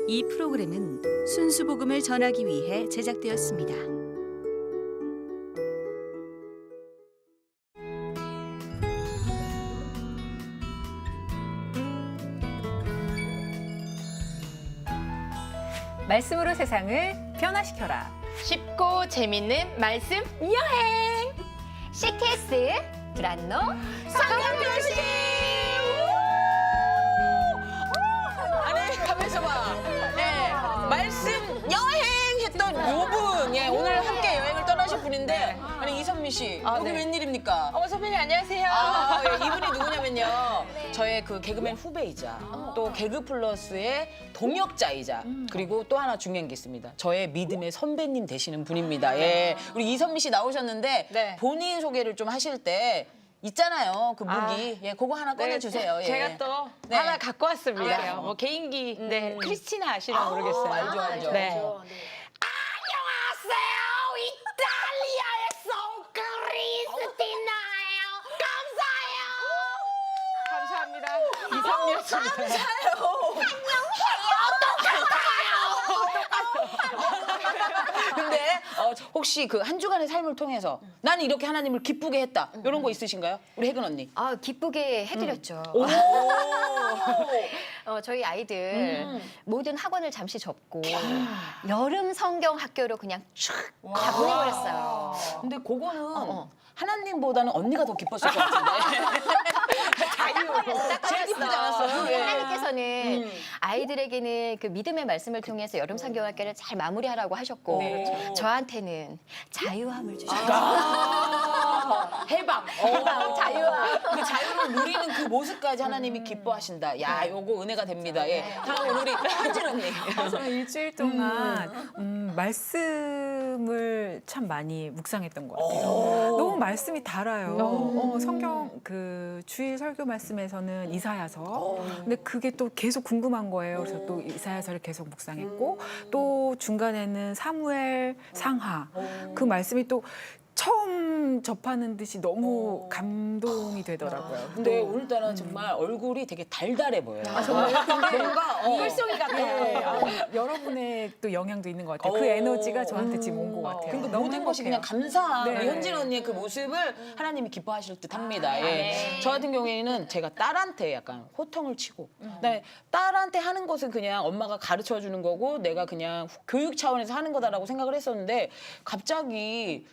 이 프로그램은 순수 복음을 전하기 위해 제작되었습니다. 말씀으로 세상을 변화시켜라. 쉽고 재밌는 말씀 여행 CTS 브란노 성경교실. 아니 가면서 봐. 네, 말씀 여행 했던 요분, 예, 오늘 함께 여행을 떠나실 분인데, 아니 이선미 씨, 여기 네. 웬일입니까? 선배님 안녕하세요. 예, 이분이 누구냐면요, 저의 그 개그맨 후배이자 또 개그 플러스의 동역자이자 그리고 또 하나 중요한 게 있습니다. 저의 믿음의 선배님 되시는 분입니다. 예, 우리 이선미 씨 나오셨는데 네. 본인 소개를 좀 하실 때 있잖아요, 그 무기. 예, 그거 하나 꺼내주세요. 예. 제가 또 네. 하나 갖고 왔습니다. 아, 뭐 개인기. 네, 크리스티나 아시나 모르겠어요. 알죠, 알죠. 네. 안녕하세요 이탈리아의 송크리스티나예요 감사해요 감사합니다. 이선미였습니다. 근데 혹시 그 한 주간의 삶을 통해서 나는 이렇게 하나님을 기쁘게 했다, 이런 거 있으신가요? 우리 혜근 언니. 기쁘게 해드렸죠 저희 아이들 모든 학원을 잠시 접고 여름 성경 학교로 그냥 쭉 다 보내버렸어요. 근데 그거는 하나님보다는 언니가 더 기뻤을 것 같은데. 제일 기쁘지 않았어요? 예. 하나님께서는 아이들에게는 그 믿음의 말씀을 통해서 여름 성경학교를 잘 마무리하라고 하셨고 저한테는 자유함을 주셨어요. 해방. 자유함. 그 자유를 누리는 그 모습까지 하나님이 기뻐하신다. 야, 요거 은혜가 됩니다. 예. 다음은 우리 한진 언니. 저는 일주일 동안 말씀을 참 많이 묵상했던 것 같아요. 너무 말씀이 달아요. 성경 그 주일 설교 말씀에서는 이사야서. 근데 그게 또 계속 궁금한 거예요. 그래서 또 이사야서를 계속 묵상했고 또 중간에는 사무엘 상하. 그 말씀이 또 처음 접하는 듯이 너무 감동이 되더라고요. 근데 오늘따라 정말 얼굴이 되게 달달해 보여요. 정말요? 근데 뭔가 물송이 같아요. 여러분의 또 영향도 있는 것 같아요. 그 에너지가 저한테 지금 온 것 같아요. 그리고 너무 모든 것이 행복해요. 그냥 감사한 네. 우리 현진 언니의 그 모습을 하나님이 기뻐하실 듯합니다. 예. 저 같은 경우에는 제가 딸한테 약간 호통을 치고, 그다음에 딸한테 하는 것은 그냥 엄마가 가르쳐 주는 거고 내가 그냥 교육 차원에서 하는 거다라고 생각을 했었는데 갑자기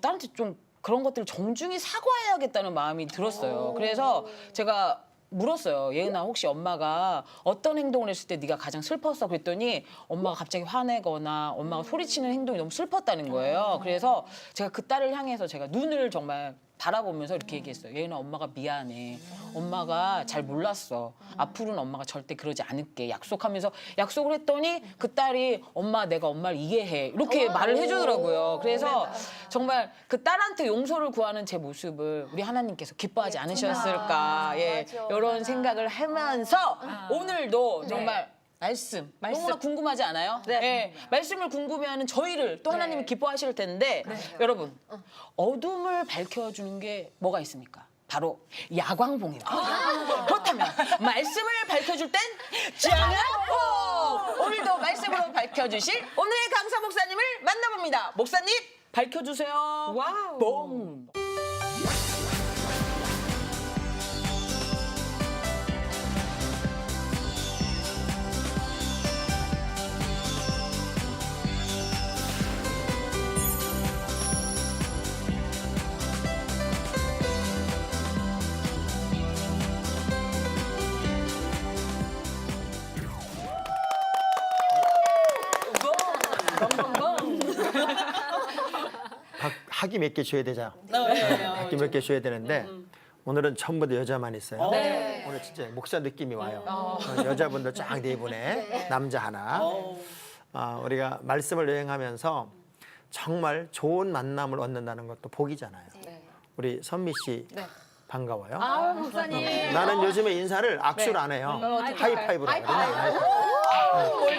딸한테 좀 그런 것들을 정중히 사과해야겠다는 마음이 들었어요. 그래서 제가 물었어요. 예은아, 혹시 엄마가 어떤 행동을 했을 때 네가 가장 슬펐어? 그랬더니 엄마가 갑자기 화내거나 엄마가 소리치는 행동이 너무 슬펐다는 거예요. 그래서 제가 그 딸을 향해서 제가 눈을 정말 바라보면서 이렇게 얘기했어요. 예은아, 엄마가 미안해. 엄마가 잘 몰랐어. 앞으로는 엄마가 절대 그러지 않을게. 약속하면서 약속을 했더니 그 딸이 엄마, 내가 엄마를 이해해. 이렇게 말을 해주더라고요. 그래서 정말 그 딸한테 용서를 구하는 제 모습을 우리 하나님께서 기뻐하지 않으셨을까. 예, 이런 생각을 하면서 오늘도 정말 말씀 너무나 궁금하지 않아요? 네. 예, 말씀을 궁금해하는 저희를 또 하나님이 기뻐하실 텐데 여러분, 어둠을 밝혀주는 게 뭐가 있습니까? 바로 야광봉입니다. 그렇다면 말씀을 밝혀줄 땐 장야봉! 오늘도 말씀으로 밝혀주실 오늘의 강사 목사님을 만나봅니다. 목사님 밝혀주세요. 와우. 봉! 학기 몇 개 줘야 되잖아. 네. 학기 몇 개 줘야 되는데 오늘은 전부 다 여자만 있어요. 네. 오늘 진짜 목사 느낌이 와요. 여자분들 쫙 네 분에 남자 하나. 우리가 말씀을 여행하면서 정말 좋은 만남을 얻는다는 것도 복이잖아요. 우리 선미 씨 반가워요. 목사님. 나는 요즘에 인사를 악수를 안 해요. 하이파이브로 하거든요.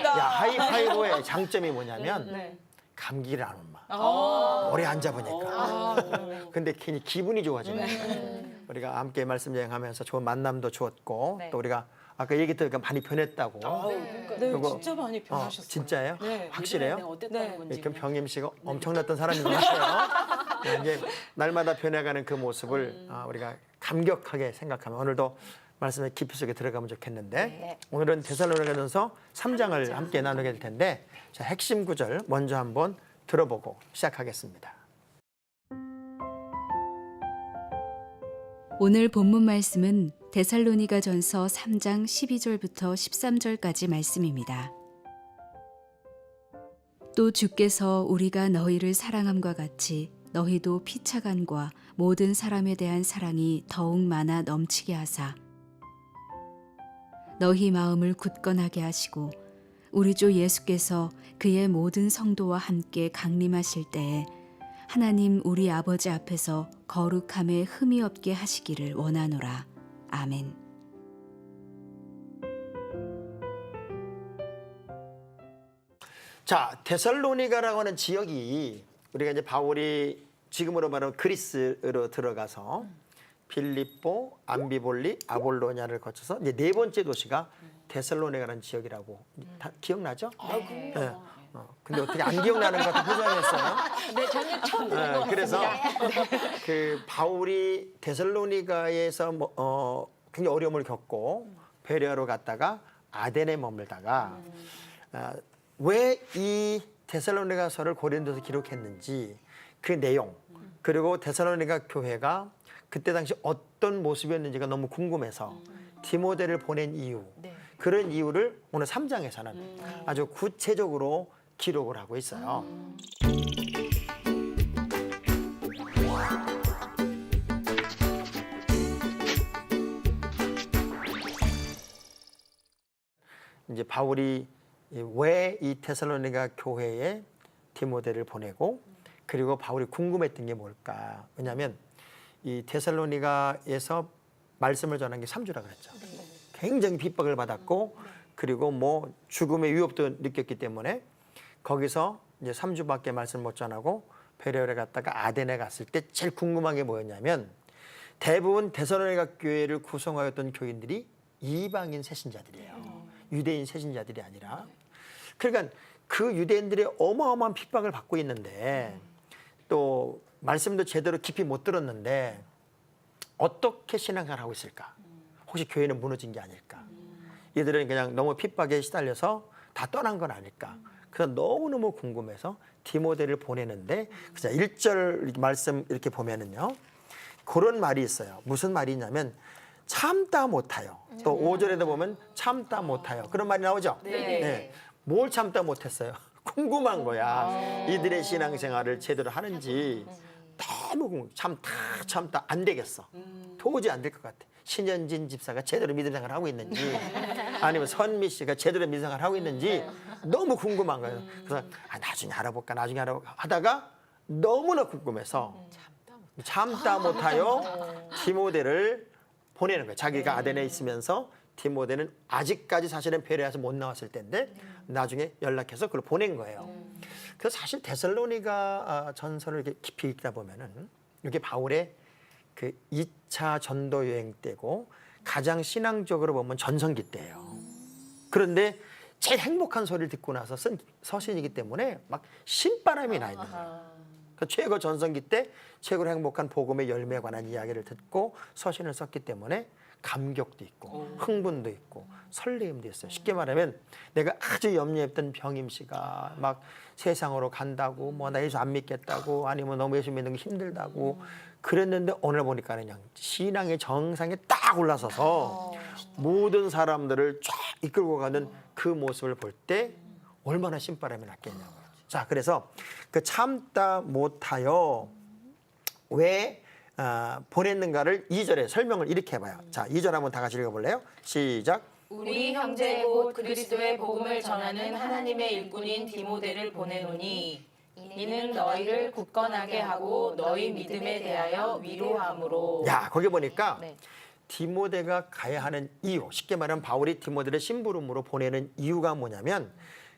야, 하이파이브의 장점이 뭐냐면 감기를 안 옮아. 오래 안 잡으니까. 근데 괜히 기분이 좋아지네. 우리가 함께 말씀 여행하면서 좋은 만남도 주었고 또 우리가 아까 얘기 들으니까 많이 변했다고. 네, 요거- 진짜 많이 변하셨어요. 진짜예요? 네, 확실해요? 네, 어땠다는 건지. 그럼 병임 씨가 엄청났던 사람인 것 같아요. 네, 이제 날마다 변해가는 그 모습을 우리가 감격하게 생각하면 오늘도 말씀의 깊이 속에 들어가면 좋겠는데 오늘은 데살로니가전서 3장을 함께 나누게 될 텐데 자, 핵심 구절 먼저 한번 들어보고 시작하겠습니다. 오늘 본문 말씀은 데살로니가전서 3장 12절부터 13절까지 말씀입니다. 또 주께서 우리가 너희를 사랑함과 같이 너희도 피차간과 모든 사람에 대한 사랑이 더욱 많아 넘치게 하사 너희 마음을 굳건하게 하시고 우리 주 예수께서 그의 모든 성도와 함께 강림하실 때에 하나님 우리 아버지 앞에서 거룩함에 흠이 없게 하시기를 원하노라. 아멘. 자, 데살로니가라고 하는 지역이 우리가 이제 바울이 지금으로 말하면 그리스로 들어가서 빌립보, 암비볼리, 아볼로냐를 거쳐서 이제 네 번째 도시가 데살로니가라는 지역이라고 다 기억나죠? 네. 근데 어떻게 안 기억나는 것 같아 포장했어요? 네, 저는 처음 듣는 것 그래서 같습니다. 그 바울이 데살로니가에서 굉장히 어려움을 겪고 베레아로 갔다가 아덴에 머물다가 왜 이 데살로니가서를 고린도서 기록했는지 그 내용 그리고 데살로니가 교회가 그때 당시 어떤 모습이었는지가 너무 궁금해서 디모데를 보낸 이유 그런 이유를 오늘 3장에서는 아주 구체적으로 기록을 하고 있어요. 이제 바울이 왜 이 데살로니가 교회에 디모데를 보내고 그리고 바울이 궁금했던 게 뭘까? 왜냐하면 이 데살로니가에서 말씀을 전한 게 3주라 그랬죠. 굉장히 핍박을 받았고 그리고 뭐 죽음의 위협도 느꼈기 때문에 거기서 이제 3주밖에 말씀 못 전하고 베레아에 갔다가 아덴에 갔을 때 제일 궁금한 게 뭐였냐면 대부분 데살로니가 교회를 구성하였던 교인들이 이방인 새신자들이에요. 유대인 새신자들이 아니라. 그러니까 그 유대인들의 어마어마한 핍박을 받고 있는데 또 말씀도 제대로 깊이 못 들었는데 어떻게 신앙생활을 하고 있을까? 혹시 교회는 무너진 게 아닐까? 이들은 그냥 너무 핍박에 시달려서 다 떠난 건 아닐까? 그래서 너무너무 궁금해서 디모데를 보내는데 그래서 1절 말씀 이렇게 보면은요. 그런 말이 있어요. 무슨 말이 있냐면 참다 못하여. 또 5절에도 보면 참다 못하여. 그런 말이 나오죠? 네. 뭘 참다 못했어요? 궁금한 거야. 이들의 신앙생활을 제대로 하는지 너무 궁금해. 참다 안 되겠어. 도저히 안 될 것 같아. 신현진 집사가 제대로 믿음 생활을 하고 있는지 아니면 선미 씨가 제대로 믿음 생활을 하고 있는지 너무 궁금한 거예요. 그래서 나중에 알아볼까 하다가 너무나 궁금해서 참다 못하여 디모데를 보내는 거예요. 자기가 아덴에 있으면서 디모데는 아직까지 사실은 베레아에서 못 나왔을 때인데 나중에 연락해서 그걸 보낸 거예요. 그래서 사실 데살로니가 전서를 이렇게 깊이 읽다 보면은 이게 바울의 그 2차 전도 여행 때고 가장 신앙적으로 보면 전성기 때예요. 그런데 제일 행복한 소리를 듣고 나서 쓴 서신이기 때문에 막 신바람이 나 있는 거예요. 그러니까 최고 전성기 때 최고로 행복한 복음의 열매에 관한 이야기를 듣고 서신을 썼기 때문에 감격도 있고 흥분도 있고 설레임도 있어요. 쉽게 말하면 내가 아주 염려했던 병임 씨가 막 세상으로 간다고 뭐 나 예수 안 믿겠다고 아니면 너무 예수 믿는 게 힘들다고 그랬는데 오늘 보니까 그냥 신앙의 정상에 딱 올라서서 모든 사람들을 쫙 이끌고 가는 그 모습을 볼 때 얼마나 신바람이 났겠냐고요. 자, 그래서 그 참다 못하여 왜 보냈는가를 2절에 설명을 이렇게 해봐요. 자, 2절 한번 다 같이 읽어볼래요? 시작. 우리 형제 곧 그리스도의 복음을 전하는 하나님의 일꾼인 디모데를 보내노니 이는 너희를 굳건하게 하고 너희 믿음에 대하여 위로함으로. 야, 거기 보니까 디모데가 가야 하는 이유, 쉽게 말하면 바울이 디모데를 심부름으로 보내는 이유가 뭐냐면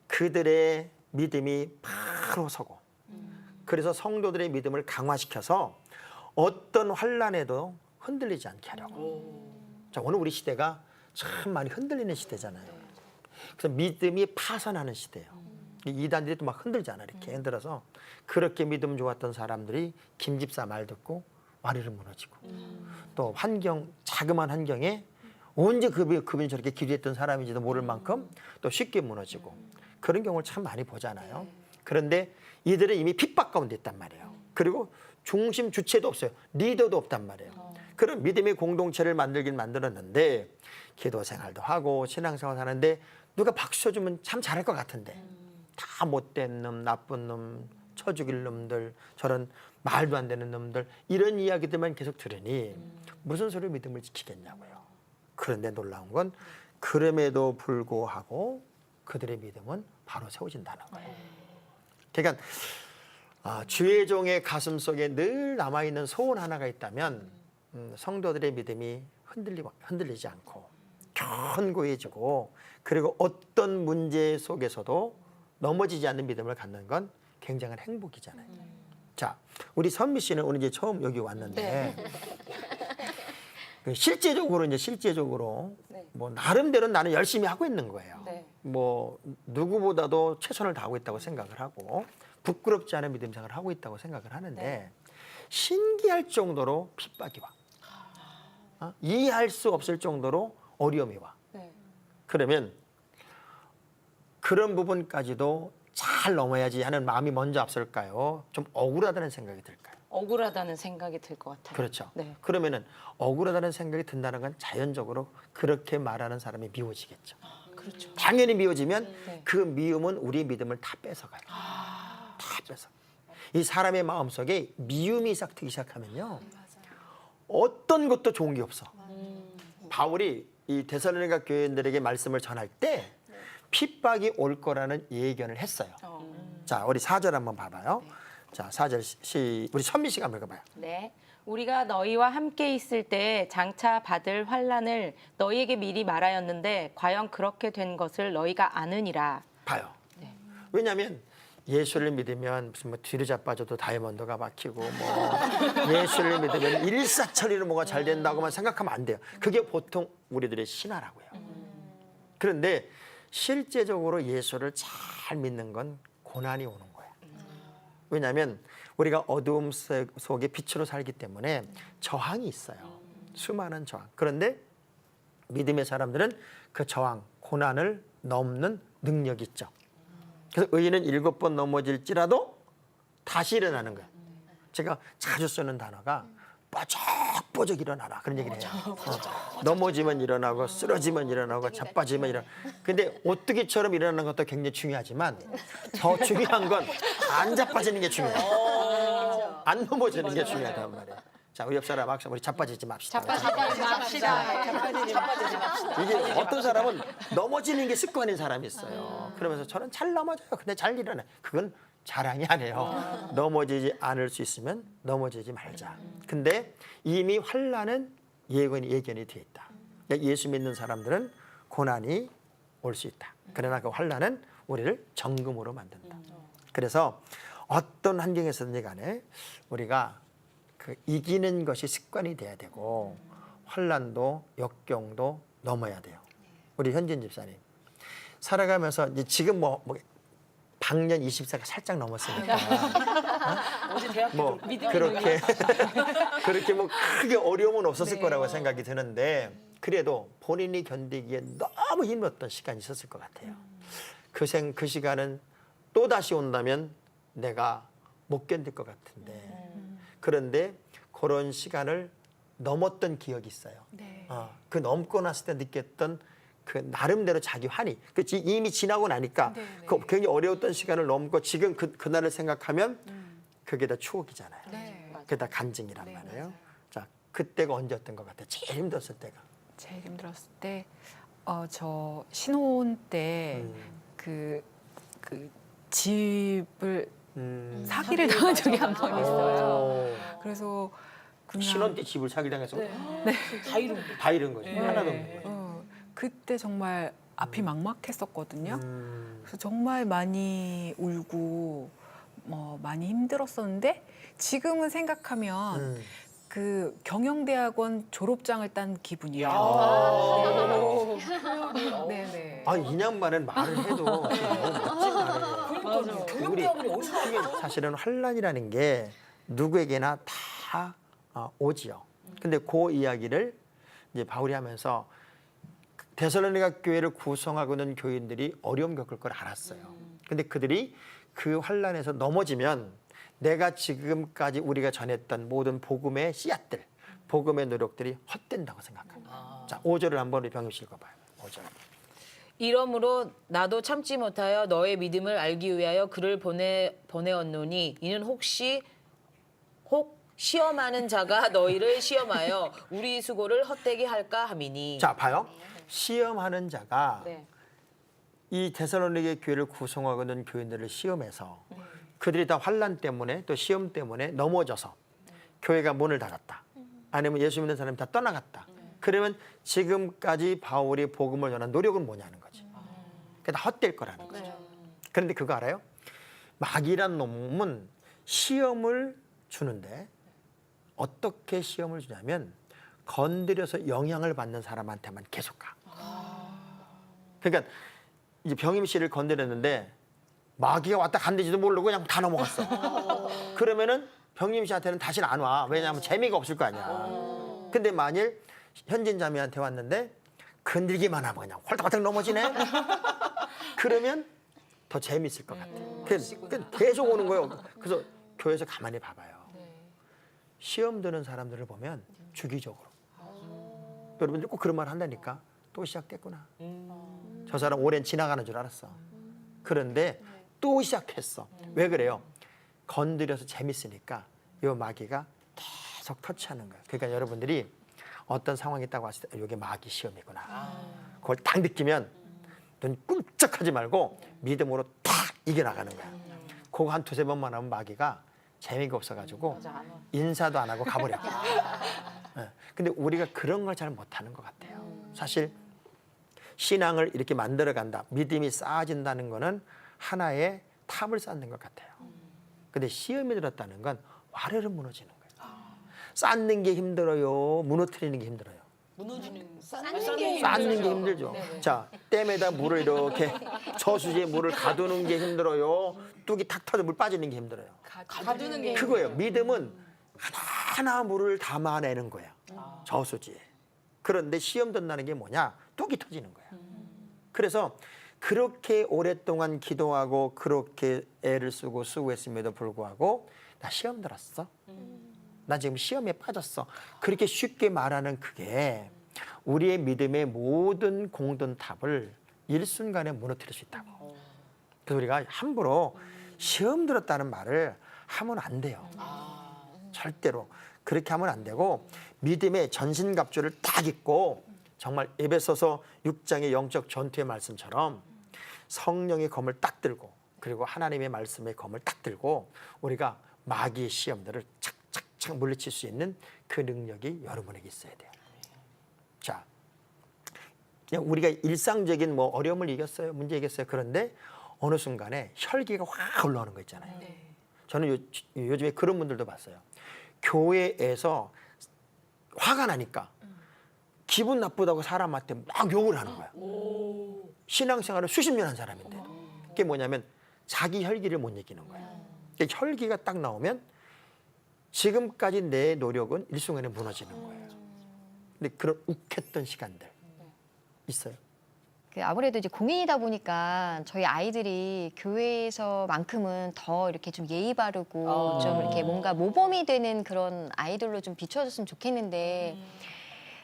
그들의 믿음이 바로 서고 그래서 성도들의 믿음을 강화시켜서 어떤 환난에도 흔들리지 않게 하려고. 자, 오늘 우리 시대가 참 많이 흔들리는 시대잖아요. 그래서 믿음이 파산하는 시대예요. 이단들이 또 막 흔들잖아. 이렇게 흔들어서 그렇게 믿음 좋았던 사람들이 김집사 말 듣고 와르르 무너지고 또 환경, 자그마한 환경에 언제 그분이 저렇게 기도했던 사람인지도 모를 만큼 또 쉽게 무너지고 그런 경우를 참 많이 보잖아요. 그런데 이들은 이미 핍박 가운데 있단 말이에요. 그리고 중심 주체도 없어요. 리더도 없단 말이에요. 그런 믿음의 공동체를 만들긴 만들었는데 기도 생활도 하고 신앙생활 하는데 누가 박수 쳐주면 참 잘할 것 같은데 다 못된 놈, 나쁜 놈, 쳐 죽일 놈들, 저런 말도 안 되는 놈들 이런 이야기들만 계속 들으니 무슨 소리로 믿음을 지키겠냐고요. 그런데 놀라운 건 그럼에도 불구하고 그들의 믿음은 바로 세워진다는 거예요. 그러니까 주의 종의 가슴 속에 늘 남아있는 소원 하나가 있다면 성도들의 믿음이 흔들리지 않고 견고해지고 그리고 어떤 문제 속에서도 넘어지지 않는 믿음을 갖는 건 굉장한 행복이잖아요. 자, 우리 선미 씨는 오늘 이제 처음 여기 왔는데 실제적으로 뭐 나름대로 나는 열심히 하고 있는 거예요. 뭐 누구보다도 최선을 다하고 있다고 생각을 하고 부끄럽지 않은 믿음 생활을 하고 있다고 생각을 하는데 신기할 정도로 핍박이 와. 이해할 수 없을 정도로 어려움이 와. 그러면 그런 부분까지도 잘 넘어야지 하는 마음이 먼저 앞설까요? 좀 억울하다는 생각이 들까요? 억울하다는 생각이 들 것 같아요. 그렇죠. 네. 그러면은 억울하다는 생각이 든다는 건 자연적으로 그렇게 말하는 사람이 미워지겠죠. 그렇죠. 당연히 미워지면 네. 그 미움은 우리 믿음을 다 뺏어가요. 다 뺏어. 이 사람의 마음속에 미움이 싹 트기 시작하면요. 어떤 것도 좋은 게 없어. 바울이 이 데살로니가 교인들에게 말씀을 전할 때 핍박이 올 거라는 예견을 했어요. 자, 우리 4절 한번 봐봐요. 자, 4절 우리 선미 씨가 한번 읽어봐요. 네. 우리가 너희와 함께 있을 때 장차 받을 환난을 너희에게 미리 말하였는데 과연 그렇게 된 것을 너희가 아느니라. 봐요. 왜냐하면 예수를 믿으면 무슨 뭐 뒤로 자빠져도 다이아몬드가 박히고 뭐 예수를 믿으면 일사천리로 뭐가 잘 된다고만 생각하면 안 돼요. 그게 보통 우리들의 신화라고요. 그런데 실제적으로 예수를 잘 믿는 건 고난이 오는 거예요. 왜냐하면 우리가 어두움 속에 빛으로 살기 때문에 저항이 있어요. 수많은 저항. 그런데 믿음의 사람들은 그 저항, 고난을 넘는 능력이 있죠. 그래서 의인은 7번 넘어질지라도 다시 일어나는 거예요. 제가 자주 쓰는 단어가 뽀적뽀적 일어나라 그런 얘기를 해요. 넘어지면 일어나고 쓰러지면 일어나고 자빠지면 일어나고. 근데 오뚜기처럼 일어나는 것도 굉장히 중요하지만 더 중요한 건 안 자빠지는 게 중요해요. 안 넘어지는 게 중요하단 말이에요. 자, 우리 옆 사람 막상 우리 자빠지지 맙시다. 이게 어떤 사람은 넘어지는 게 습관인 사람이 있어요. 그러면서 저는 잘 넘어져요. 근데 잘 일어나. 그건 자랑이 아니에요. 넘어지지 않을 수 있으면 넘어지지 말자. 근데 이미 환난은 예견이 되어 있다. 예수 믿는 사람들은 고난이 올 수 있다. 그러나 그 환난은 우리를 정금으로 만든다. 그래서 어떤 환경에서든지 간에 우리가 그 이기는 것이 습관이 돼야 되고 환난도 역경도 넘어야 돼요. 우리 현진 집사님 살아가면서 이제 지금 뭐 방년 20세가 살짝 넘었으니까 뭐 그렇게 뭐 크게 어려움은 없었을 거라고 생각이 드는데 그래도 본인이 견디기에 너무 힘들었던 시간이 있었을 것 같아요. 그 시간은 또 다시 온다면 내가 못 견딜 것 같은데 그런데 그런 시간을 넘었던 기억이 있어요. 그 넘고 났을 때 느꼈던 그 나름대로 자기 환희. 그 이미 지나고 나니까 그 굉장히 어려웠던 시간을 넘고 지금 그날을 생각하면 그게 다 추억이잖아요. 그게 다 간증이란 말이에요. 자, 그때가 언제였던 것 같아요? 제일 힘들었을 때가. 제일 힘들었을 때, 저 신혼 때 그 집을 사기를 당한 적이 한 번 있어요. 그래서 그냥 신혼 때 집을 사기당해서 다 잃은 거죠. 하나도 없는 거죠. 그때 정말 앞이 막막했었거든요. 그래서 정말 많이 울고 많이 힘들었었는데 지금은 생각하면 그 경영대학원 졸업장을 딴 기분이에요. 네네. 아, 2년 만에 말을 해도 너무 멋진 말이에요. 경영대학원이 어디서 이게 사실은 환란이라는 게 누구에게나 다 오지요. 근데 그 이야기를 이제 바울이 하면서 데살로니가 교회를 구성하고 있는 교인들이 어려움 겪을 걸 알았어요. 근데 그들이 그 환란에서 넘어지면 내가 지금까지 우리가 전했던 모든 복음의 씨앗들, 복음의 노력들이 헛된다고 생각합니다. 자, 5절을 한번 우리 병임 씨 읽어봐요. 5절. 이러므로 나도 참지 못하여 너의 믿음을 알기 위하여 그를 보내었노니 이는 혹 시험하는 자가 너희를 시험하여 우리 수고를 헛되게 할까 함이니. 자, 봐요. 시험하는 자가 네. 이 데살로니게 교회를 구성하고 있는 교인들을 시험해서 그들이 다 환란 때문에 또 시험 때문에 넘어져서 교회가 문을 닫았다. 아니면 예수 믿는 사람이 다 떠나갔다. 그러면 지금까지 바울이 복음을 전한 노력은 뭐냐는 거지. 그게 다 헛될 거라는 거죠. 그런데 그거 알아요? 마귀란 놈은 시험을 주는데 어떻게 시험을 주냐면 건드려서 영향을 받는 사람한테만 계속 가. 그러니까 이제 병임 씨를 건드렸는데 마귀가 왔다 간대지도 모르고 그냥 다 넘어갔어. 그러면은 병임 씨한테는 다시는 안 와. 왜냐하면 재미가 없을 거 아니야. 근데 만일 현진 자매한테 왔는데 건들기만 하면 그냥 홀딱홀딱 넘어지네. 그러면 더 재미있을 것 같아. 계속 오는 거예요. 그래서 교회에서 가만히 봐봐요. 시험 드는 사람들을 보면 주기적으로. 여러분들 꼭 그런 말 한다니까. 또 시작됐구나. 저 사람 오랜 지나가는 줄 알았어. 그런데 또 시작했어. 왜 그래요? 건드려서 재밌으니까 이 마귀가 계속 터치하는 거예요. 그러니까 여러분들이 어떤 상황이 있다고 했을 때 이게 마귀 시험이구나. 그걸 딱 느끼면 눈 끔찍하지 말고 믿음으로 탁 이겨나가는 거야. 그거 한 두세 번만 하면 마귀가 재미가 없어가지고 인사도 안 하고 가버려. 근데 우리가 그런 걸 잘 못하는 것 같아요. 사실 신앙을 이렇게 만들어간다, 믿음이 쌓아진다는 거는 하나의 탑을 쌓는 것 같아요. 근데 시험이 들었다는 건 와르르 무너지는 거예요. 쌓는 게 힘들어요, 무너뜨리는 게 힘들어요. 쌓는 게 힘들죠. 자, 댐에다 물을 이렇게 저수지에 물을 가두는 게 힘들어요. 뚝이 탁 터져 물 빠지는 게 힘들어요. 가두는 게 그거예요. 믿음은 하나하나 물을 담아내는 거예요. 저수지에. 그런데 시험 든다는 게 뭐냐? 뚝이 터지는 거예요. 그래서 그렇게 오랫동안 기도하고 그렇게 애를 쓰고 수고했음에도 불구하고 나 시험 들었어. 나 지금 시험에 빠졌어. 그렇게 쉽게 말하는 그게 우리의 믿음의 모든 공든탑을 일순간에 무너뜨릴 수 있다고. 그래서 우리가 함부로 시험 들었다는 말을 하면 안 돼요. 절대로. 그렇게 하면 안 되고 믿음의 전신갑주를 딱 입고 정말 에베소서 6장의 영적 전투의 말씀처럼 성령의 검을 딱 들고 그리고 하나님의 말씀의 검을 딱 들고 우리가 마귀의 시험들을 착착착 물리칠 수 있는 그 능력이 여러분에게 있어야 돼요. 자, 그냥 우리가 일상적인 뭐 어려움을 이겼어요, 문제 이겼어요. 그런데 어느 순간에 혈기가 확 올라오는 거 있잖아요. 저는 요즘에 그런 분들도 봤어요. 교회에서 화가 나니까 기분 나쁘다고 사람한테 막 욕을 하는 거야. 신앙생활을 수십 년 한 사람인데. 그게 뭐냐면 자기 혈기를 못 이기는 거야. 그러니까 혈기가 딱 나오면 지금까지 내 노력은 일순간에 무너지는 거예요. 근데 그런 욱했던 시간들 있어요. 아무래도 이제 공인이다 보니까 저희 아이들이 교회에서만큼은 더 이렇게 좀 예의 바르고 좀 이렇게 뭔가 모범이 되는 그런 아이들로 좀 비춰줬으면 좋겠는데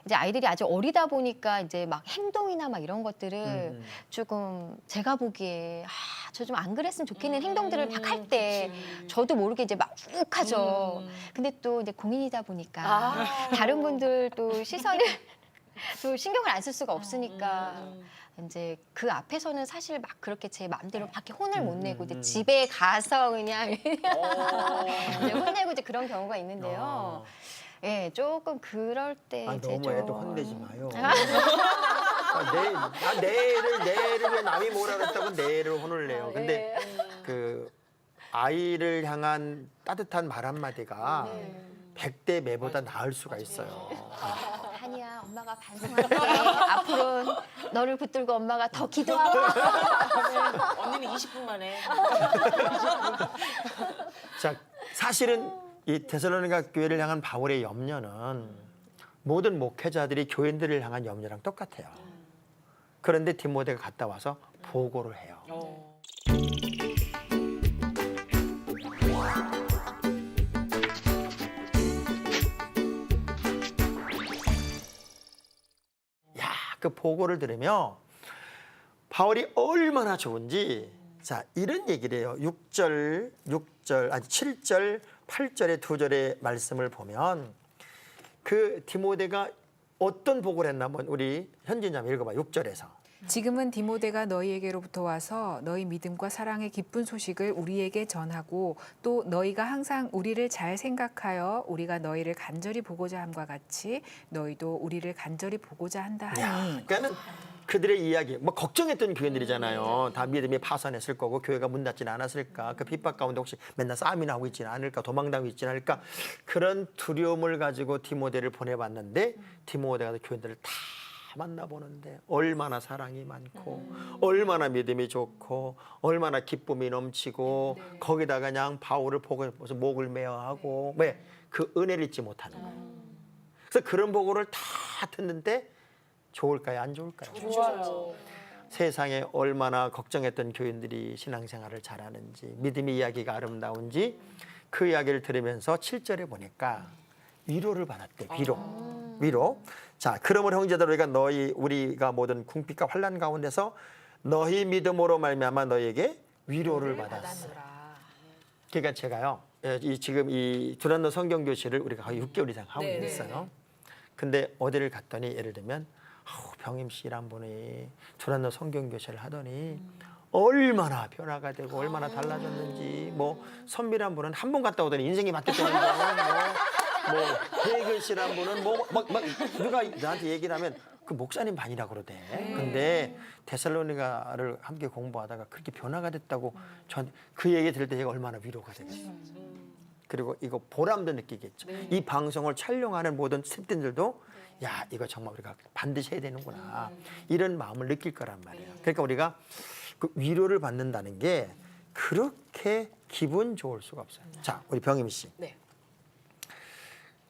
이제 아이들이 아직 어리다 보니까 이제 막 행동이나 막 이런 것들을 조금 제가 보기에 저 좀 안 그랬으면 좋겠는 행동들을 막 할 때 저도 모르게 이제 막 욱하죠. 근데 또 이제 공인이다 보니까 다른 분들 또 시선을 또 신경을 안 쓸 수가 없으니까 이제 그 앞에서는 사실 막 그렇게 제 마음대로 밖에 혼을 못 내고 이제 집에 가서 그냥 이제 혼내고 이제 그런 경우가 있는데요. 예, 조금 그럴 때 이제 너무 좀 애도 혼내지 마요. 내를 왜 남이 뭐라 그랬다고 내를 혼을 내요. 근데 그 아이를 향한 따뜻한 말 한마디가 100대 매보다 나을 수가 있어요. 한이야, 엄마가 반성할게. 앞으로는 너를 붙들고 엄마가 더 기도하고. 언니는 20분 만에. 자, 사실은 이 데살로니가 교회를 향한 바울의 염려는 모든 목회자들이 교인들을 향한 염려랑 똑같아요. 그런데 디모데가 갔다 와서 보고를 해요. 야, 그 보고를 들으며 바울이 얼마나 좋은지, 자, 이런 얘기를 해요. 7절, 8절의 두 절의 말씀을 보면 그 디모데가 어떤 보고를 했나 한번 우리 현진이 한번 읽어봐. 6절에서. 지금은 디모데가 너희에게로부터 와서 너희 믿음과 사랑의 기쁜 소식을 우리에게 전하고 또 너희가 항상 우리를 잘 생각하여 우리가 너희를 간절히 보고자 함과 같이 너희도 우리를 간절히 보고자 한다 하니. 그러니까는 그들의 이야기, 뭐 걱정했던 교인들이잖아요. 다 믿음이 파산했을 거고 교회가 문 닫지는 않았을까, 그 핍박 가운데 혹시 맨날 싸움이나 하고 있지는 않을까, 도망당하고 있지는 않을까, 그런 두려움을 가지고 디모데를 보내봤는데 디모데가 교인들을 다 만나보는데 얼마나 사랑이 많고 얼마나 믿음이 좋고 얼마나 기쁨이 넘치고 거기다가 그냥 바울을 보고서 목을 메어하고 왜? 그 은혜를 잊지 못하는 거예요. 그래서 그런 보고를 다 듣는데 좋을까요? 안 좋을까요? 좋아요. 세상에 얼마나 걱정했던 교인들이 신앙생활을 잘하는지, 믿음의 이야기가 아름다운지 그 이야기를 들으면서 7절에 보니까 위로를 받았대. 위로. 자, 그러므로 형제들 우리가 모든 궁핍과 환난 가운데서 너희 믿음으로 말미암아 너희에게 위로를 받았어. 그러니까 제가요, 지금 이 두란노 성경 교실을 우리가 거의 6개월 이상 하고 있어요. 근데 어디를 갔더니 예를 들면 병임 씨란 분이 두란노 성경 교실을 하더니 얼마나 변화가 되고 얼마나 달라졌는지, 뭐 선미란 분은 한 번 갔다 오더니 인생이 바뀌었다는 거, 뭐 혜근 씨란 분은 막 누가 나한테 얘기를 하면 그 목사님 반이라 그러대. 근데 데살로니가를 함께 공부하다가 그렇게 변화가 됐다고 저한테 그 얘기 들을 때 제가 얼마나 위로가 되겠어요. 그리고 이거 보람도 느끼겠죠. 이 방송을 촬영하는 모든 스태프들도 야, 이거 정말 우리가 반드시 해야 되는구나, 이런 마음을 느낄 거란 말이에요. 그러니까 우리가 그 위로를 받는다는 게 그렇게 기분 좋을 수가 없어요. 자, 우리 병임 씨. 네.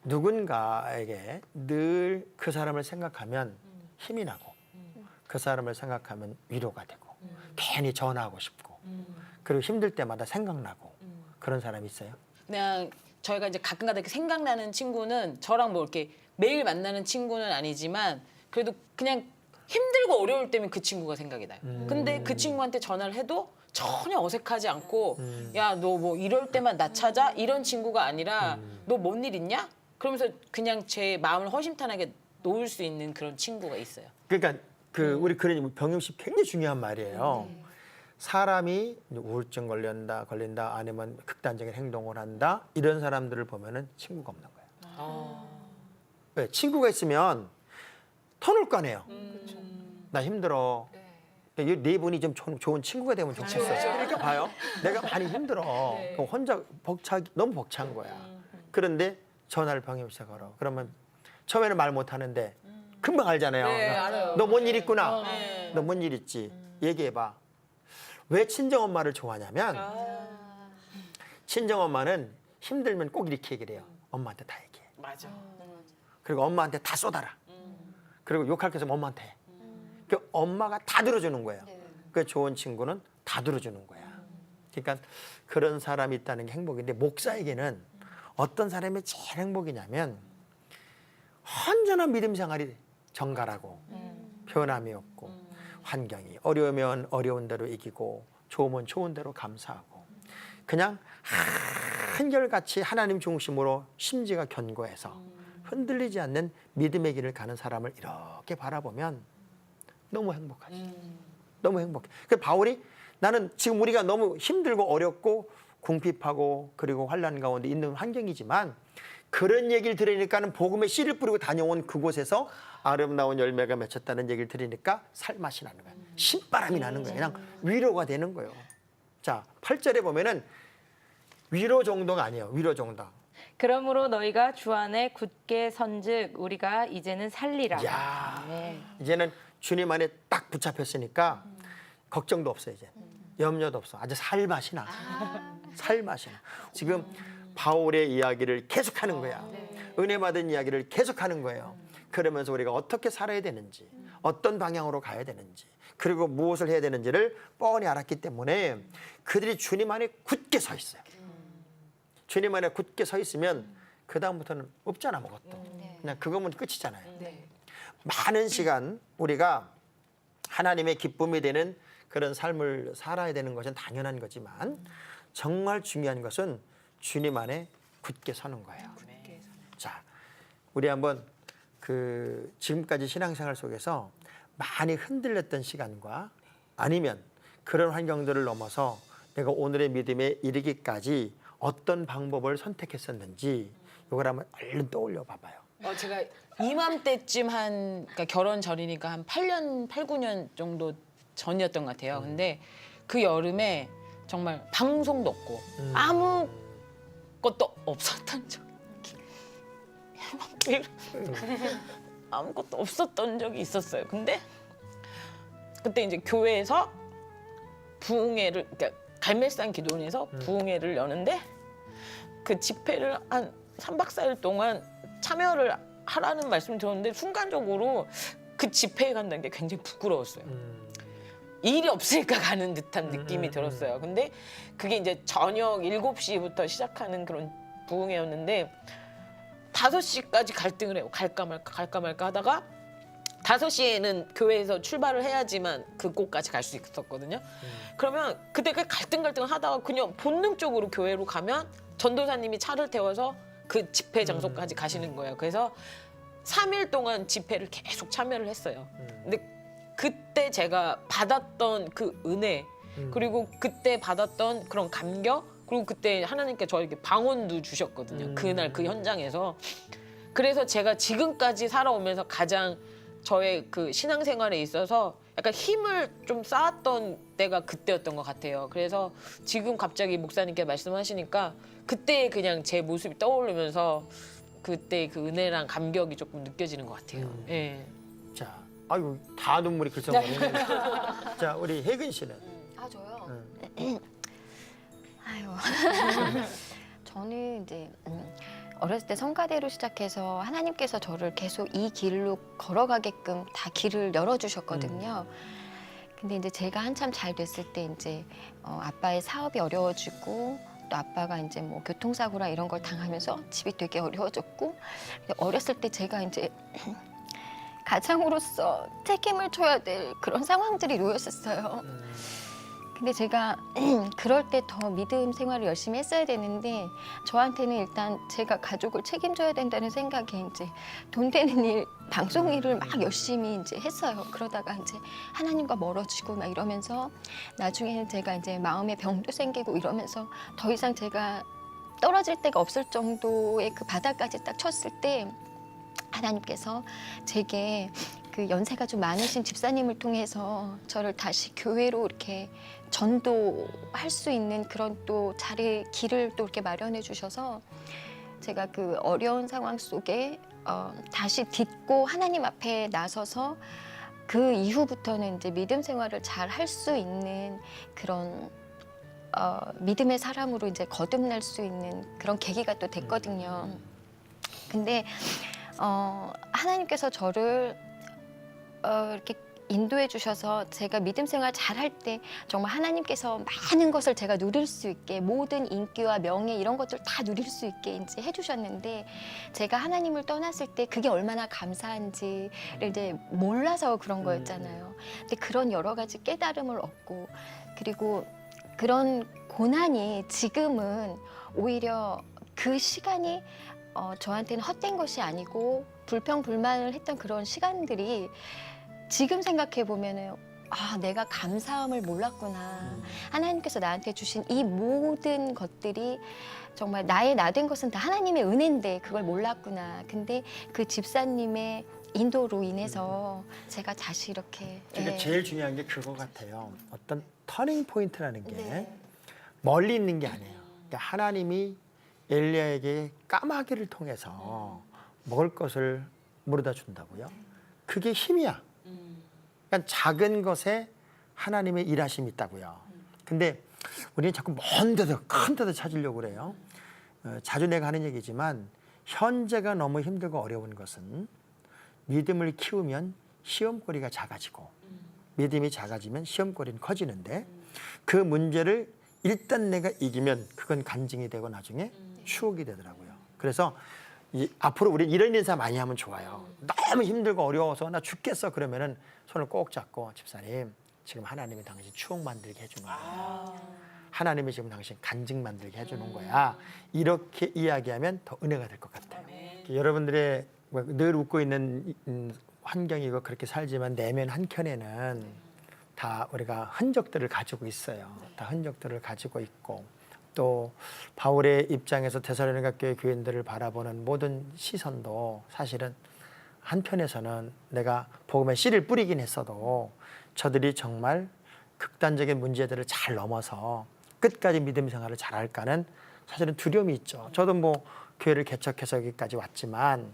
누군가에게 늘 그 사람을 생각하면 힘이 나고 그 사람을 생각하면 위로가 되고 괜히 전화하고 싶고 그리고 힘들 때마다 생각나고 그런 사람이 있어요? 그냥 저희가 이제 가끔가다 이렇게 생각나는 친구는 저랑 뭐 이렇게 매일 만나는 친구는 아니지만 그래도 그냥 힘들고 어려울 때면 그 친구가 생각이 나요. 근데 그 친구한테 전화를 해도 전혀 어색하지 않고 야, 너 뭐 이럴 때만 나 찾아? 이런 친구가 아니라 너 뭔 일 있냐? 그러면서 그냥 제 마음을 허심탄회하게 놓을 수 있는 그런 친구가 있어요. 그러니까 우리 그런 병임 씨 굉장히 중요한 말이에요. 사람이 우울증 걸린다 아니면 극단적인 행동을 한다, 이런 사람들을 보면은 친구가 없는 거예요. 왜? 친구가 있으면 터놓을 거 아니에요. 나 힘들어. 네 분이 좀 좋은 친구가 되면 좋겠어요. 그러니까 봐요. 내가 많이 힘들어. 그럼 혼자 너무 벅찬 거야. 그런데 전화를 병임 씨가 걸어. 그러면 처음에는 말 못하는데 금방 알잖아요. 너 뭔 일 있구나. 너 뭔 일 있지. 얘기해봐. 왜 친정엄마를 좋아하냐면 친정엄마는 힘들면 꼭 이렇게 얘기를 해요. 엄마한테 다 얘기해. 맞아. 그리고 엄마한테 다 쏟아라. 그리고 욕할 게 있으면 엄마한테 해. 그 엄마가 다 들어주는 거예요. 그 좋은 친구는 다 들어주는 거야. 그러니까 그런 사람이 있다는 게 행복인데, 목사에게는 어떤 사람이 제일 행복이냐면 언제나 믿음 생활이 정갈하고 변함이 없고 환경이 어려우면 어려운 대로 이기고 좋으면 좋은 대로 감사하고 그냥 한결같이 하나님 중심으로 심지가 견고해서 흔들리지 않는 믿음의 길을 가는 사람을 이렇게 바라보면 너무 행복하지. 너무 행복해. 그 바울이 나는 지금 우리가 너무 힘들고 어렵고 궁핍하고 그리고 환난 가운데 있는 환경이지만 그런 얘기를 들으니까는 복음의 씨를 뿌리고 다녀온 그곳에서 아름다운 열매가 맺혔다는 얘기를 들으니까 살맛이 나는 거예요. 신바람이 나는 거예요. 그냥 위로가 되는 거예요. 자, 8절에 보면은 위로 정도가 아니에요. 위로 정도. 그러므로 너희가 주 안에 굳게 선즉 우리가 이제는 살리라. 야, 이제는 주님 안에 딱 붙잡혔으니까 걱정도 없어 이제. 염려도 없어. 아주 살맛이 나. 살맛이 나. 지금 바울의 이야기를 계속하는 거야. 은혜 받은 이야기를 계속하는 거예요. 그러면서 우리가 어떻게 살아야 되는지, 어떤 방향으로 가야 되는지, 그리고 무엇을 해야 되는지를 뻔히 알았기 때문에 그들이 주님 안에 굳게 서 있어요. 주님 안에 굳게 서 있으면 그 다음부터는 없잖아 아무것도. 그냥 그거면 끝이잖아요. 많은 시간 우리가 하나님의 기쁨이 되는 그런 삶을 살아야 되는 것은 당연한 거지만 정말 중요한 것은 주님 안에 굳게 서는 거예요. 자, 우리 한번 그 지금까지 신앙생활 속에서 많이 흔들렸던 시간과 아니면 그런 환경들을 넘어서 내가 오늘의 믿음에 이르기까지 어떤 방법을 선택했었는지 이걸 한번 얼른 떠올려 봐봐요. 제가 이맘때쯤 그러니까 결혼 전이니까 한 8년, 8, 9년 정도 전이었던 것 같아요. 근데 그 여름에 정말 방송도 없고 아무것도 없었던 적이 아무것도 없었던 적이 있었어요. 근데 그때 이제 교회에서 부흥회를 그러니까 갈매산 기도원에서 부흥회를 여는데 그 집회를 한 3박 4일 동안 참여를 하라는 말씀을 들었는데 순간적으로 그 집회에 간다는 게 굉장히 부끄러웠어요. 일이 없으니까 가는 듯한 느낌이 들었어요. 근데 그게 이제 저녁 7시부터 시작하는 그런 부흥회였는데 5시까지 갈등을 해요. 갈까 말까 하다가 5시에는 교회에서 출발을 해야지만 그 곳까지 갈 수 있었거든요. 그러면 그때 그 갈등을 하다가 그냥 본능적으로 교회로 가면 전도사님이 차를 태워서 그 집회 장소까지 가시는 거예요. 그래서 3일 동안 집회를 계속 참여를 했어요. 근데 그때 제가 받았던 그 은혜 그리고 그때 받았던 그런 감격 그리고 그때 하나님께 저에게 방언도 주셨거든요. 그날 그 현장에서. 그래서 제가 지금까지 살아오면서 가장 저의 그 신앙생활에 있어서 약간 힘을 좀 쌓았던 때가 그때였던 것 같아요. 그래서 지금 갑자기 목사님께 말씀하시니까 그때 그냥 제 모습이 떠오르면서 그때 그 은혜랑 감격이 조금 느껴지는 것 같아요. 예. 자, 아유 다 눈물이 글썽거리네. 자, 우리 혜근 씨는 아 저요. 아유. 저는 이제 어렸을 때 성가대로 시작해서 하나님께서 저를 계속 이 길로 걸어가게끔 다 길을 열어주셨거든요. 근데 이제 제가 한참 잘 됐을 때 이제 아빠의 사업이 어려워지고 또 아빠가 이제 뭐 교통사고랑 이런 걸 당하면서 집이 되게 어려워졌고 어렸을 때 제가 이제 가장으로서 책임을 져야 될 그런 상황들이 놓였었어요. 근데 제가 그럴 때 더 믿음 생활을 열심히 했어야 되는데 저한테는 일단 제가 가족을 책임져야 된다는 생각에 이제 돈 되는 일, 방송 일을 막 열심히 이제 했어요. 그러다가 이제 하나님과 멀어지고 막 이러면서 나중에는 제가 이제 마음의 병도 생기고 이러면서 더 이상 제가 떨어질 데가 없을 정도의 그 바닥까지 딱 쳤을 때 하나님께서 제게 그 연세가 좀 많으신 집사님을 통해서 저를 다시 교회로 이렇게 전도할 수 있는 그런 또 자리 길을 또 이렇게 마련해 주셔서 제가 그 어려운 상황 속에 다시 딛고 하나님 앞에 나서서 그 이후부터는 이제 믿음 생활을 잘 할 수 있는 그런 믿음의 사람으로 이제 거듭날 수 있는 그런 계기가 또 됐거든요. 근데 하나님께서 저를 이렇게 인도해 주셔서 제가 믿음 생활 잘할 때 정말 하나님께서 많은 것을 제가 누릴 수 있게 모든 인기와 명예 이런 것들 다 누릴 수 있게 이제 해주셨는데 제가 하나님을 떠났을 때 그게 얼마나 감사한지를 이제 몰라서 그런 거였잖아요. 근데 그런 여러 가지 깨달음을 얻고 그리고 그런 고난이 지금은 오히려 그 시간이 저한테는 헛된 것이 아니고 불평불만을 했던 그런 시간들이 지금 생각해 보면은 내가 감사함을 몰랐구나. 하나님께서 나한테 주신 이 모든 것들이 정말 나의 나 된 것은 다 하나님의 은혜인데 그걸 몰랐구나. 근데 그 집사님의 인도로 인해서 제가 다시 이렇게 그러니까 제일 중요한 게 그거 같아요. 어떤 터닝 포인트라는 게 네. 멀리 있는 게 아니에요. 그러니까 하나님이 엘리야에게 까마귀를 통해서 먹을 것을 물어다 준다고요. 그게 힘이야. 그러니까 작은 것에 하나님의 일하심이 있다고요. 근데 우리는 자꾸 먼 데서 큰 데서 찾으려고 그래요. 자주 내가 하는 얘기지만 현재가 너무 힘들고 어려운 것은 믿음을 키우면 시험거리가 작아지고 믿음이 작아지면 시험거리는 커지는데 그 문제를 일단 내가 이기면 그건 간증이 되고 나중에 추억이 되더라고요. 그래서 앞으로 우리 이런 인사 많이 하면 좋아요. 너무 힘들고 어려워서 나 죽겠어 그러면은 손을 꼭 잡고 집사님 지금 하나님이 당신 추억 만들게 해주는 거야. 하나님이 지금 당신 간증 만들게 해주는 거야. 이렇게 이야기하면 더 은혜가 될 것 같아요. 여러분들의 늘 웃고 있는 환경이고 그렇게 살지만 내면 한켠에는 다 우리가 흔적들을 가지고 있어요. 다 흔적들을 가지고 있고 또 바울의 입장에서 데살로니가 교회 교인들을 바라보는 모든 시선도 사실은 한편에서는 내가 복음의 씨를 뿌리긴 했어도 저들이 정말 극단적인 문제들을 잘 넘어서 끝까지 믿음 생활을 잘할까는 사실은 두려움이 있죠. 저도 뭐 교회를 개척해서 여기까지 왔지만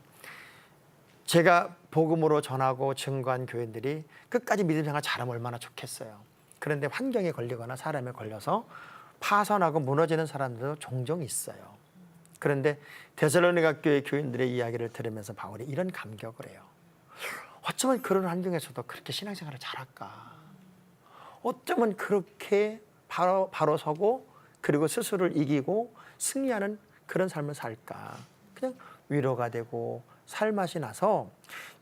제가 복음으로 전하고 증거한 교인들이 끝까지 믿음 생활 잘하면 얼마나 좋겠어요. 그런데 환경에 걸리거나 사람에 걸려서 파선하고 무너지는 사람들도 종종 있어요. 그런데 데살로니가 교회 교인들의 이야기를 들으면서 바울이 이런 감격을 해요. 어쩌면 그런 환경에서도 그렇게 신앙생활을 잘할까? 어쩌면 그렇게 바로 서고 그리고 스스로를 이기고 승리하는 그런 삶을 살까? 그냥 위로가 되고 살맛이 나서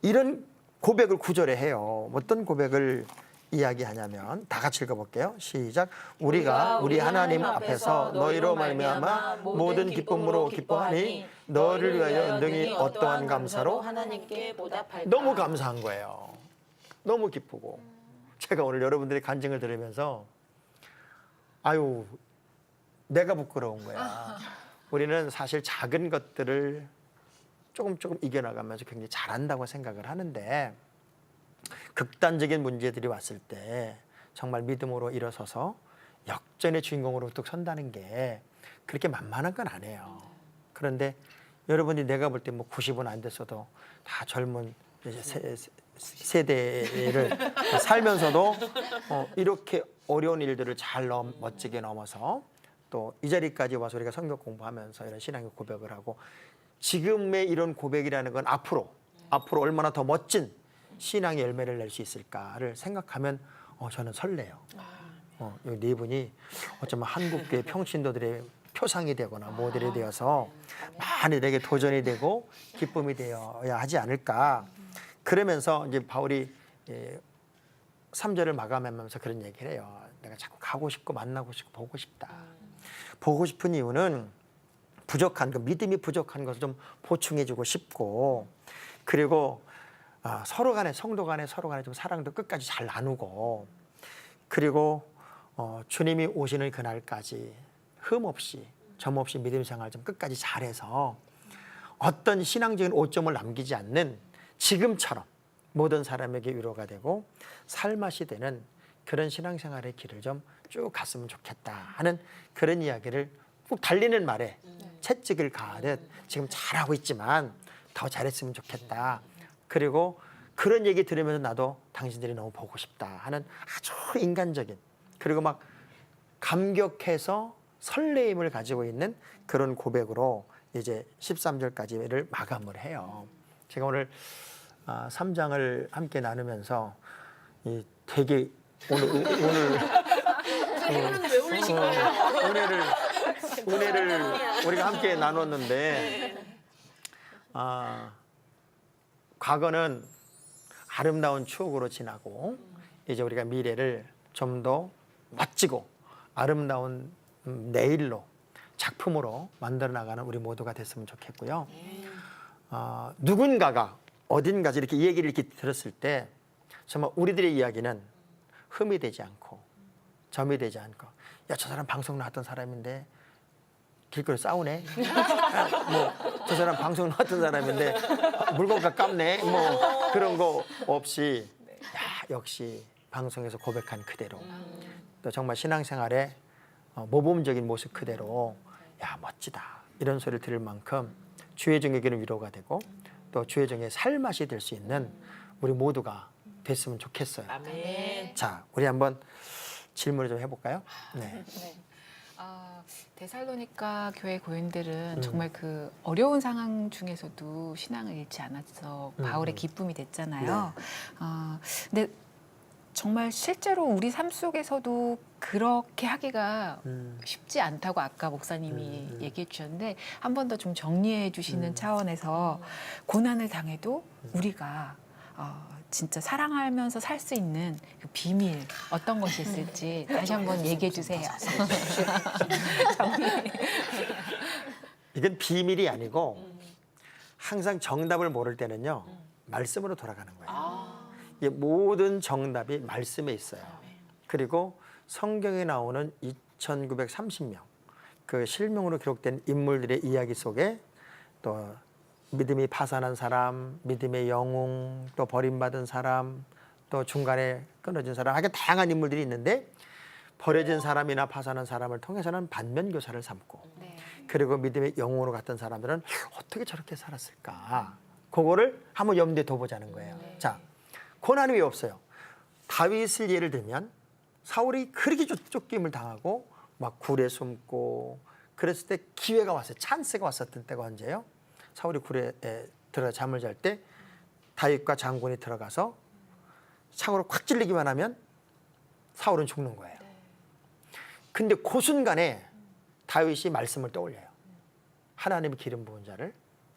이런 고백을 구절에 해요. 어떤 고백을 이야기하냐면 다 같이 읽어볼게요. 시작. 우리가 우리 하나님 앞에서 너희로 말미암아 모든 기쁨으로 기뻐하니 너를 위하여 능히 어떠한 감사로 하나님께 보답할까. 너무 감사한 거예요. 너무 기쁘고 제가 오늘 여러분들의 간증을 들으면서 아유 내가 부끄러운 거야. 우리는 사실 작은 것들을 조금 이겨나가면서 굉장히 잘한다고 생각을 하는데 극단적인 문제들이 왔을 때 정말 믿음으로 일어서서 역전의 주인공으로 뚝 선다는 게 그렇게 만만한 건 아니에요. 그런데 여러분이 내가 볼 때 뭐 90은 안 됐어도 다 젊은 세대를 살면서도 이렇게 어려운 일들을 잘 멋지게 넘어서 또 이 자리까지 와서 우리가 성경 공부하면서 이런 신앙의 고백을 하고 지금의 이런 고백이라는 건 앞으로 얼마나 더 멋진 신앙의 열매를 낼 수 있을까를 생각하면 저는 설레요. 이 네 분이 어쩌면 한국교회 평신도들의 표상이 되거나 모델이 되어서 많이들에게 도전이 되고 기쁨이 되어야 하지 않을까. 그러면서 이제 바울이 3절을 마감하면서 그런 얘기를 해요. 내가 자꾸 가고 싶고 만나고 싶고 보고 싶다. 보고 싶은 이유는 부족한 그 믿음이 부족한 것을 좀 보충해주고 싶고 그리고 서로 간에 성도 간에 서로 간에 좀 사랑도 끝까지 잘 나누고 그리고 주님이 오시는 그날까지 흠 없이 점 없이 믿음 생활 좀 끝까지 잘해서 어떤 신앙적인 오점을 남기지 않는 지금처럼 모든 사람에게 위로가 되고 살맛이 되는 그런 신앙생활의 길을 좀 쭉 갔으면 좋겠다 하는 그런 이야기를 꼭 달리는 말에 채찍을 가하듯 지금 잘하고 있지만 더 잘했으면 좋겠다. 그리고 그런 얘기 들으면서 나도 당신들이 너무 보고 싶다 하는 아주 인간적인 그리고 막 감격해서 설레임을 가지고 있는 그런 고백으로 이제 13절까지를 마감을 해요. 제가 오늘 3장을 함께 나누면서 되게 오늘 왜 울리신 거예요? 은혜를 우리가 함께 나눴는데 과거는 아름다운 추억으로 지나고 이제 우리가 미래를 좀 더 멋지고 아름다운 내일로 작품으로 만들어 나가는 우리 모두가 됐으면 좋겠고요. 누군가가 어딘가서 이렇게 얘기를 이렇게 들었을 때 정말 우리들의 이야기는 흠이 되지 않고 점이 되지 않고 야, 저 사람 방송 나왔던 사람인데 길거리 싸우네. 뭐 저 사람 방송 나왔던 사람인데 물건값 깎네. 뭐 그런 거 없이 야, 역시 방송에서 고백한 그대로 또 정말 신앙생활의 모범적인 모습 그대로 야 멋지다. 이런 소리를 들을 만큼 주의 종에게는 위로가 되고 또 주의 종의 살맛이 될 수 있는 우리 모두가 됐으면 좋겠어요. 아멘. 자, 우리 한번 질문을 좀 해볼까요? 네. 데살로니가 교회 고인들은 정말 그 어려운 상황 중에서도 신앙을 잃지 않아서 바울의 기쁨이 됐잖아요. 근데 정말 실제로 우리 삶 속에서도 그렇게 하기가 쉽지 않다고 아까 목사님이 얘기해 주셨는데 한 번 더 좀 정리해 주시는 차원에서 고난을 당해도 우리가 진짜 사랑하면서 살 수 있는 그 비밀 어떤 것이 있을지 다시 한번 얘기해 주세요. 이건 비밀이 아니고 항상 정답을 모를 때는요 말씀으로 돌아가는 거예요. 이 모든 정답이 말씀에 있어요. 그리고 성경에 나오는 2,930명 그 실명으로 기록된 인물들의 이야기 속에 또 믿음이 파산한 사람, 믿음의 영웅, 또 버림받은 사람, 또 중간에 끊어진 사람, 하여간 다양한 인물들이 있는데 버려진 사람이나 파산한 사람을 통해서는 반면교사를 삼고 그리고 믿음의 영웅으로 갔던 사람들은 어떻게 저렇게 살았을까? 그거를 한번 염두에 둬보자는 거예요. 자, 고난이 왜 없어요? 다윗을 예를 들면 사울이 그렇게 쫓김을 당하고 막 굴에 숨고 그랬을 때 기회가 왔어요. 찬스가 왔었던 때가 언제예요? 사울이 굴에 들어가 잠을 잘 때 다윗과 장군이 들어가서 창으로 콱 찔리기만 하면 사울은 죽는 거예요. 근데 그 순간에 다윗이 말씀을 떠올려요. 하나님의 기름 부은 자를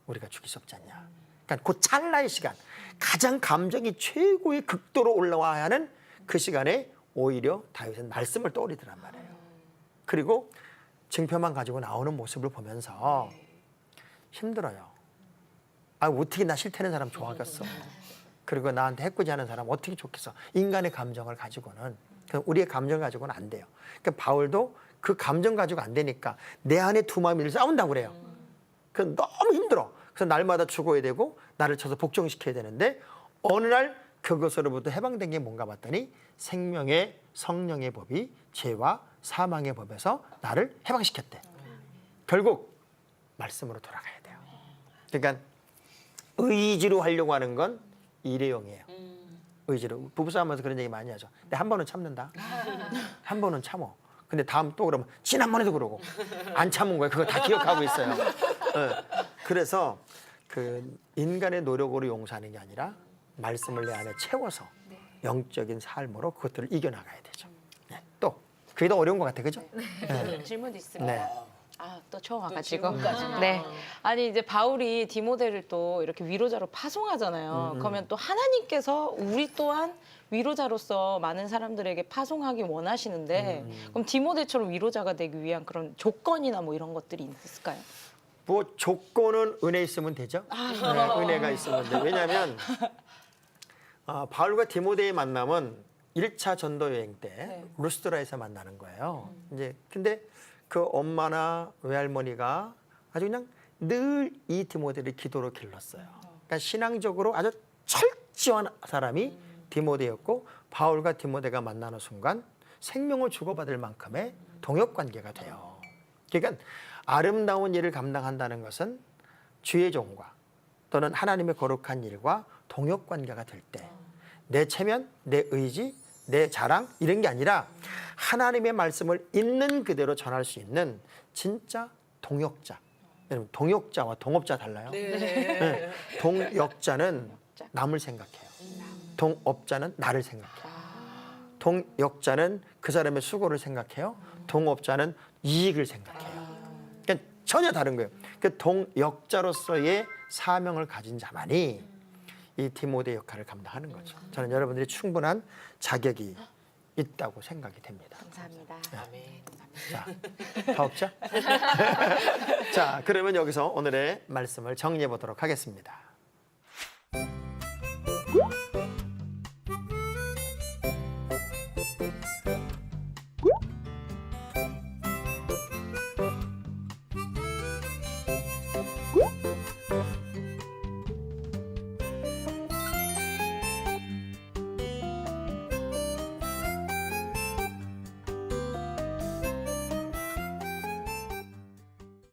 우리가 죽일 수 없지 않냐. 그러니까 그 찰나의 시간, 가장 감정이 최고의 극도로 올라와야 하는 그 시간에 오히려 다윗은 말씀을 떠올리더란 말이에요. 그리고 증표만 가지고 나오는 모습을 보면서 힘들어요. 아, 어떻게 나 싫다는 사람 좋아하겠어. 그리고 나한테 해코지하는 사람 어떻게 좋겠어. 인간의 감정을 가지고는, 우리의 감정을 가지고는 안 돼요. 그러니까 바울도 그 감정 가지고 안 되니까 내 안에 두 마음이 싸운다고 그래요. 그 너무 힘들어. 그래서 날마다 죽어야 되고 나를 쳐서 복종시켜야 되는데 어느 날 그것으로부터 해방된 게 뭔가 봤더니 생명의 성령의 법이 죄와 사망의 법에서 나를 해방시켰대. 결국 말씀으로 돌아가야 돼요. 그러니까 의지로 하려고 하는 건 일회용이에요. 의지로. 부부싸움에서 그런 얘기 많이 하죠. 근데 한 번은 참는다. 한 번은 참어. 근데 다음 또 그러면 지난번에도 그러고 안 참은 거예요. 그거 다 기억하고 있어요. 그래서 그 인간의 노력으로 용서하는 게 아니라 말씀을 내 안에 채워서 영적인 삶으로 그것들을 이겨나가야 되죠. 네. 또 그게 더 어려운 것 같아, 그죠? 네. 질문도 있습니다. 네. 아, 또 처음 와가지고. 지금까지. 네. 아니, 이제 바울이 디모데를 또 이렇게 위로자로 파송하잖아요. 그러면 또 하나님께서 우리 또한 위로자로서 많은 사람들에게 파송하기 원하시는데, 그럼 디모데처럼 위로자가 되기 위한 그런 조건이나 뭐 이런 것들이 있을까요? 뭐 조건은 은혜 있으면 되죠. 네, 은혜가 있으면 돼. 왜냐하면 바울과 디모데의 만남은 1차 전도 여행 때 루스드라에서 만나는 거예요. 이제 근데 그 엄마나 외할머니가 아주 그냥 늘 이 디모데를 기도로 길렀어요. 그러니까 신앙적으로 아주 철저한 사람이 디모데였고 바울과 디모데가 만나는 순간 생명을 주고받을 만큼의 동역 관계가 돼요. 그러니까 아름다운 일을 감당한다는 것은 주의 종과 또는 하나님의 거룩한 일과 동역 관계가 될 때 내 체면, 내 의지, 내 자랑 이런 게 아니라 하나님의 말씀을 있는 그대로 전할 수 있는 진짜 동역자. 여러분 동역자와 동업자 달라요. 네. 동역자는 남을 생각해요. 동업자는 나를 생각해요. 동역자는 그 사람의 수고를 생각해요. 동업자는 이익을 생각해요. 그러니까 전혀 다른 거예요. 그 동역자로서의 사명을 가진 자만이 이 디모데 역할을 감당하는 거죠. 저는 여러분들이 충분한 자격이 있다고 생각이 됩니다. 감사합니다. 자, 더 없죠? 자, 그러면 여기서 오늘의 말씀을 정리해 보도록 하겠습니다.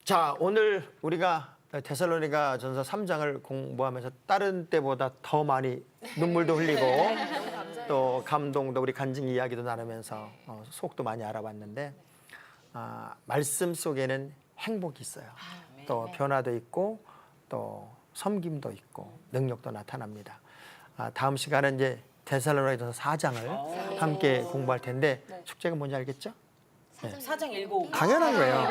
자, 오늘 우리가 데살로니가 전서 3장을 공부하면서 다른 때보다 더 많이 눈물도 흘리고 또 감동도 우리 간증 이야기도 나누면서 속도 많이 알아봤는데 말씀 속에는 행복이 있어요. 또 변화도 있고 또 섬김도 있고 능력도 나타납니다. 다음 시간은 이제 데살로니가전서 4장을 함께 공부할 텐데 숙제가 뭔지 알겠죠? 사장 읽고 당연한 거예요.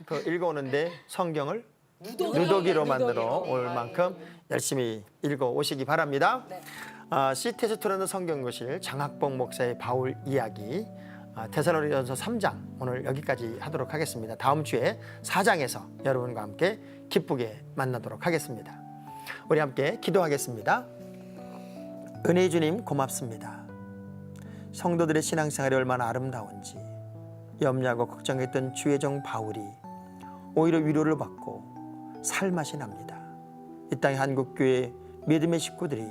그 읽어오는데 성경을 누더기로 만들어 올 만큼 열심히 읽어 오시기 바랍니다. CT에서 틀어놓은 성경교실 장학봉 목사의 바울 이야기 데살로니가전서 3장 오늘 여기까지 하도록 하겠습니다. 다음 주에 4장에서 여러분과 함께 기쁘게 만나도록 하겠습니다. 우리 함께 기도하겠습니다. 은혜의 주님 고맙습니다. 성도들의 신앙생활이 얼마나 아름다운지 염려하고 걱정했던 주의 종 바울이 오히려 위로를 받고 살맛이 납니다. 이 땅의 한국교회 믿음의 식구들이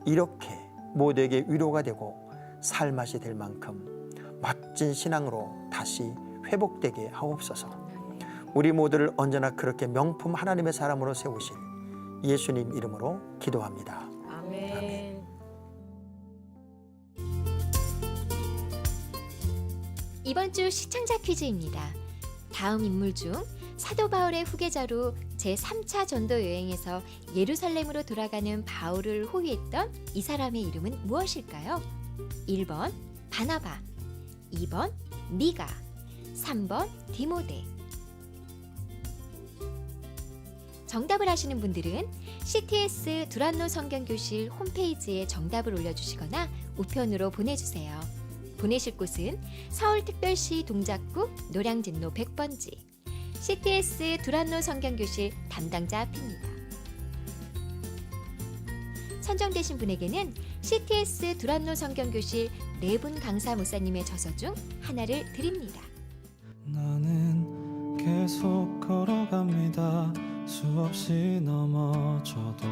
이렇게 모두에게 위로가 되고 살맛이 될 만큼 멋진 신앙으로 다시 회복되게 하옵소서. 우리 모두를 언제나 그렇게 명품 하나님의 사람으로 세우실 예수님 이름으로 기도합니다. 아멘. 이번 주 시청자 퀴즈입니다. 다음 인물 중 사도 바울의 후계자로 제3차 전도 여행에서 예루살렘으로 돌아가는 바울을 호위했던 이 사람의 이름은 무엇일까요? 1번 바나바, 2번 니가, 3번 디모데. 정답을 아시는 분들은 CTS 두란노 성경교실 홈페이지에 정답을 올려주시거나 우편으로 보내주세요. 보내실 곳은 서울특별시 동작구 노량진로 100번지 CTS 두란노 성경교실 담당자 앞입니다. 선정되신 분에게는 CTS 두란노 성경교실 4분 강사 목사님의 저서 중 하나를 드립니다. 나는 계속 걸어갑니다. 수없이 넘어져도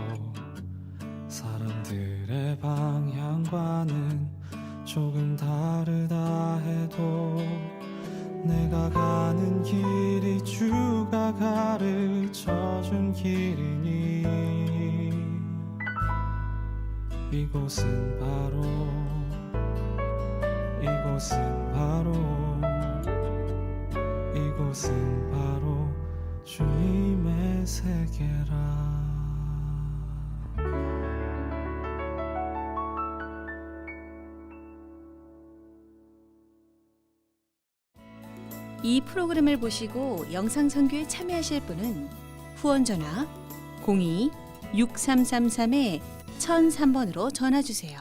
사람들의 방향과는 조금 다르다 해도 내가 가는 길이 주가 가르쳐준 길이니 이곳은 바로 주님의 세계라. 이 프로그램을 보시고 영상 선교에 참여하실 분은 후원 전화 02-6333-1003번으로 전화 주세요.